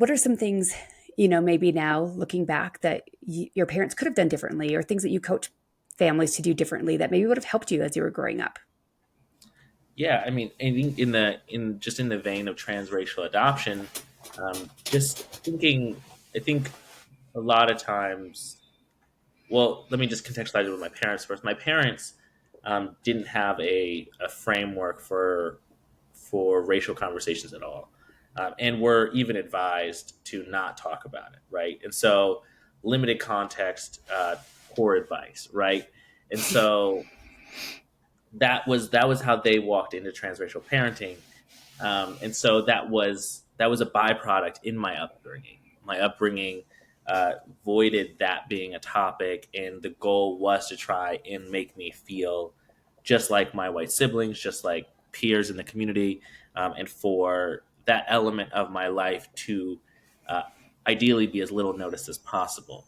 What are some things, maybe now looking back that your parents could have done differently, or things that you coach families to do differently that maybe would have helped you as you were growing up? Yeah, I mean, I think in the vein of transracial adoption, just thinking, I think a lot of times. Well, let me just contextualize it with my parents first. My parents didn't have a framework for racial conversations at all, and were even advised to not talk about it, right? And so, limited context, poor advice, right? And so that was how they walked into transracial parenting, and so that was a byproduct in my upbringing. My upbringing voided that being a topic, and the goal was to try and make me feel just like my white siblings, just like peers in the community, and for that element of my life to uh, ideally be as little noticed as possible.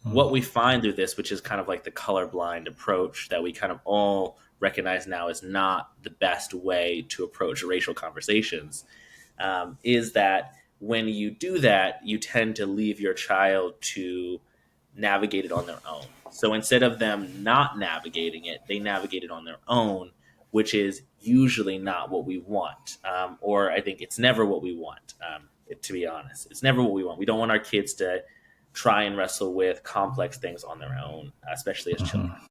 What we find through this, which is kind of like the colorblind approach that we kind of all recognize now is not the best way to approach racial conversations, is that when you do that, you tend to leave your child to navigate it on their own. So instead of them not navigating it, they navigate it on their own, which is usually not what we want. Or I think it's never what we want, to be honest. It's never what we want. We don't want our kids to try and wrestle with complex things on their own, especially as children.